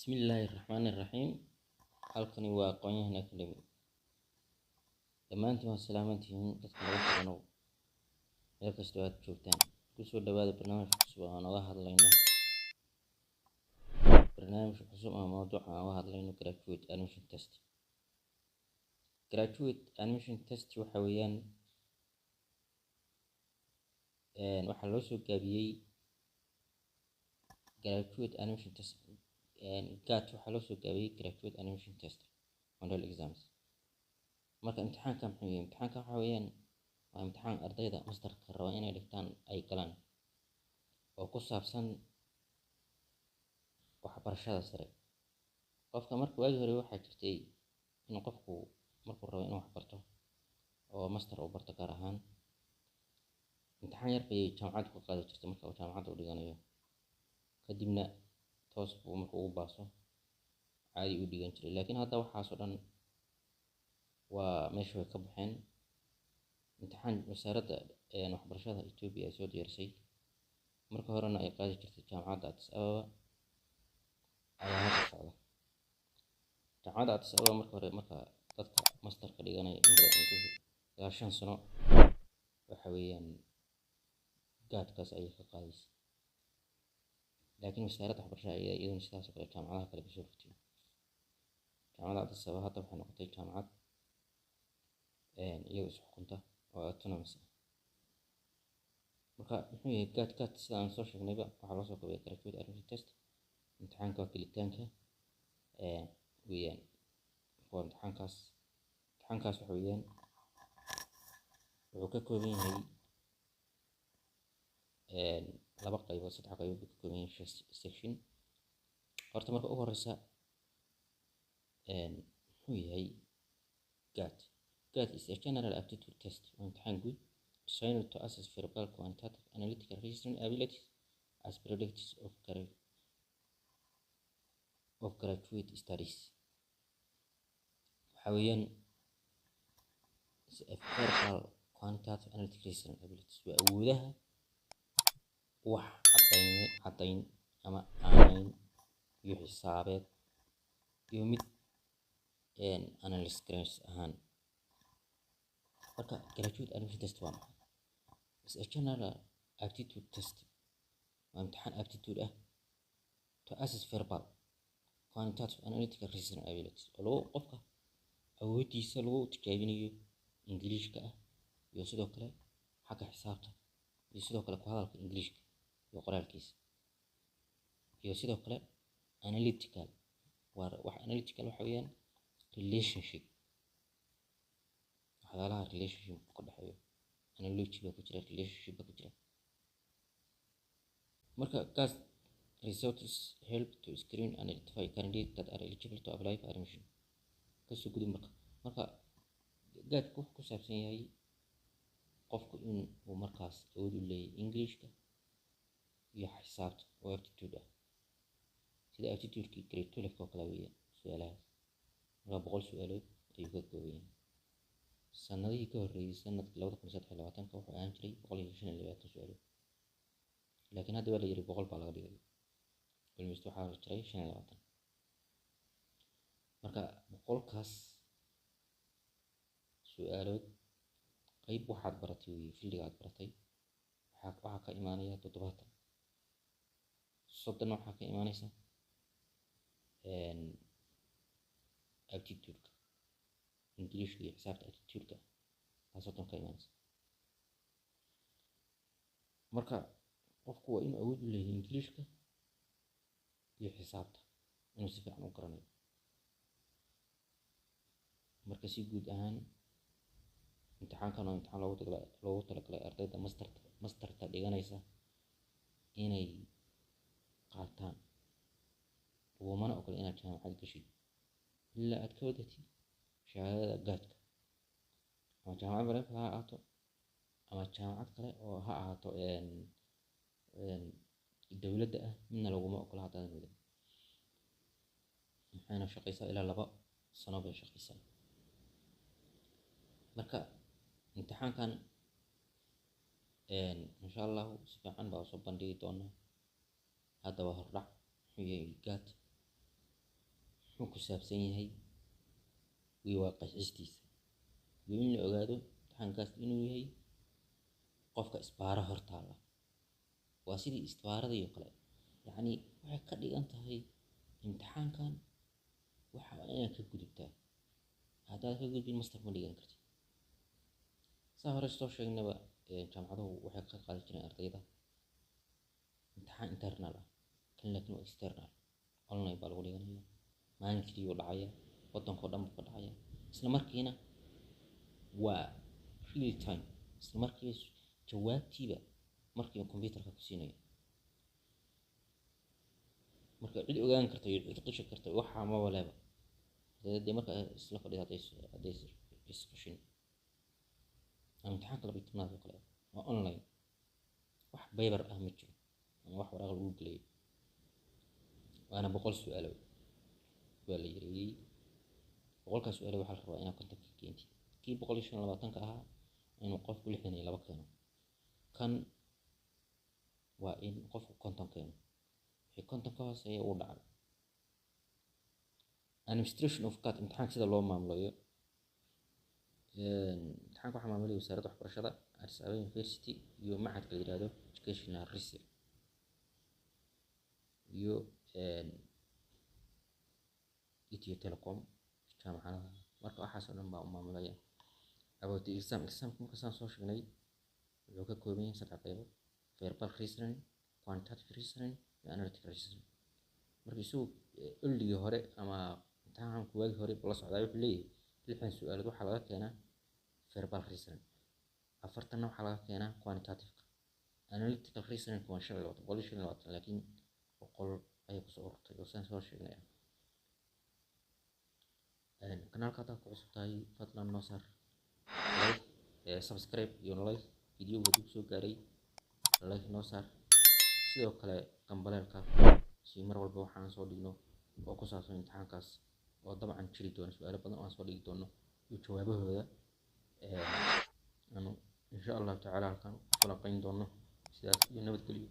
بسم الله الرحمن الرحيم. halkani waa aqoon-yahan academy. dhammaantiin waa salaamantihiin dadka lagu xirano meel kasta oo aad joogtaan. kusoo dhawaada barnaamij cusub oo aan uga hadlayno graduate admission test. Graduate admission test waxa weeyaan waxa loo soo gaabiyey graduate admission test. GAT waxa loo soo gaabiyey graduate admission test model exams. marka imtixaanka muxuu yahay? imtixaanka waxa weeyaan waa imtixaan ardayda masterka raba inay dhigtaan ay galaan oo ku saabsan waxbarashada sare. qofka marka waagi hore waxaa jirtay in qofku markuu rabo inuu wax barto oo master uu barto gaar ahaan imtixaan yar bay jaamacad ku qaadi jirtay marka uu jaamacad u dhiganayo, kadibna toos buu markuu u baaso caadi u dhigan jiray. laakiin hadda waxaas oo dhan waa meesha way ka baxeen. imtixaan wasaaradda waxbarashada Ethiopia ay soo diyaarisay marka horena ay qaadi jirtay jaamacadda Addis Ababa ayaa hadda socda. jaamacadda Addis Ababa marka hore dadka masterka dhiganaya in badan ilaa 5 sano waxa weeyaan gaadkaas ayay ka qaadaysa. laakiin wasaaradda waxbarashada ayaa iyaduna sidaas oo kale jaamacadaha kale kasoo rogtay. jaamacadda Addis Ababa hadda waxay noqotay jaamacad iyadoo is xukunta oo autonomous ah. marka muxuu yahay GAT? sida aan soo sheegnayba waxaa loo soo koobay graduate admission test. imtixaanka waa gelitaanka weeyaan. waa imtixaankaas waxa weeyaan wuxuu ka kooban yahay 2 qaybood 3 qaybood buu ka kooban yahay section. horta marka ugu horeysa muxuu yahay GAT? GAT is a general aptitude test. waa imtixaan guud designed to assess verbal, quantitative, analytical, reasoning abilities as predictors of graduate studies. waxa weeyaan verbal, quantitative, analytical, reasoning abilities waa awoodaha wax caddayn ama aanayn iyo xisaabeed iyo mid analysis ahaan. marka graduate admission test waa maxay? It's a general aptitude test. waa imtixaan aptitude ah to assess verbal, quantitative, analytical, reasoning abilities oo lagu qofka awoodiisa lagu tijaabinayo ingiriishka ah iyo sidoo kale xagga xisaabta iyo sidoo kale ku hadalka ingiriishka iyo qoraalkiisa iyo sidoo kale analytical. analytical waxa weeyaan relationship, waxyaalaha relationship ka dhaxeeyo. analogy baa ku jira, relationship baa ku jira. marka GAT results help to screen and identify candidates that are eligible to apply for admission. kasoo gudub marka GAT wuxuu ku saabsan yahay qofku in uu markaas awood u leeyahay ingiriishka iyo xisaabta oo aptitude ah sida aptitude-kii grade 12 oo kale weeyaan. su'aalahaas marka 100 su'aalood ayuu ka kooban yahay. sanadihii ka horreeyay sanadka 2023 wuxuu ahaan jiray 125 su'aalood, laakiin hadda waa la yiri 100 baa laga dhigay. cilmistu waxaa la jiray 25. marka 100kaas su'aalood qayb waxaad baratay weeye, fildiga aad baratay waxaa ka imaanaya 70. 30 waxaa ka imaanaysa aptitude-ka ingiriishka iyo xisaabta aptitude-ka taasoo ka imaanaysa. marka qofku waa inuu awood u leeyahay ingiriishka iyo xisaabta inuu si fiican u garanayo. marka si guud ahaan imtixaankan waa imtixaan loogu talagalay ardayda masterka dhiganaysa inay qaataan. lagumana ogola inaad jaamacad gashid ilaa aad ka wadatid shahaadada GAT-ka ama jaamacad private ha ahaato ama jaamacad kale oo ha ahaato dowladda ah, midna laguma ogola haddaadan wadan. waxayna shaqaysaa ilaa 2 sano bay shaqaysaa. marka imtixaankan insha Allah si fiican baa usoo bandhigi doonaa. hadda waa hordhac muxuu yahay GAT muxuu ku saabsan yahay iyo waa qeexistiisa iyo in la ogaado imtixaankaas inuu yahay qofka isbaaro hortaala waa sidii isbaaradii oo kale yacni waxay ka dhigan tahay imtixaankan waxa inaad ka gudubtaa haddaad ka gudbin master ma dhigan kartid saa hore soo sheegnaba jaamacaduhu waxay ka qaadi jireen ardayda imtixaan internal ah kan laakiin waa external online baa lagu dhiganaya maalinkii uu dhacaya waddankoo dhan buu ka dhacaya isla markiina waa real time isla markiiba jawaabtiiba markiiba computerka ku siinaya marka cid ogaan karta iyo cid qishi karta waxaa ma waleeba dee marka isla fadhiya hadday isqashin imtixaanka 12aad oo kale waa online wax baybar ah ma jiro ama wax waraaq lagu gelayo waana 100 su'aalo waa la yareeyay 100 su'aalo waxaa la rabaa inaad konton ka keentid kii 125 ahaa inuu qofku 62 keeno kan waa in qofku konton keeno wixii konton ka hooseeya uu dhacay administration of cat imtixaanka sida loo maamulayo imtixaanka waxaa maamulaya wasaaradda waxbarashada Addis Ababa University iyo macadka la yiraahdo Educational Research iyo Ethio Telecom jaamacadaha marka waxaas oo dhan baa u maamulaya about the examka marka saan soo sheegnay wuxuu ka kooban yahay 3 qaybood verbal reasoning quantitative reasoning iyo analytical reasoning marka isuu ildigii hore ama imtixaanka waagii hore la socday wuxuu leeyahay 6 su'aalood waxaa laga keenaa verbal reasoning 40 waxaa laga keenaa quantitative analytical reasoning waa 25 laakiin 100 ayay ku soo ururtay oo saan soo sheegnay kanaalka hadda ku cusub tahay fadlan noo saar like subscribe iyo like videoga dib soo gaaray like noo saar sidoo kale gambaleelka si mar walba waxaan soo dhigno oo ku saabsan imtixaankaas oo dabcan jiri doona su'aalo badan oo aan soo dhigi doono iyo jawaabahooda insha Allah tacaala halkan ku falanqayn doono sidaas iyo nabadgelyo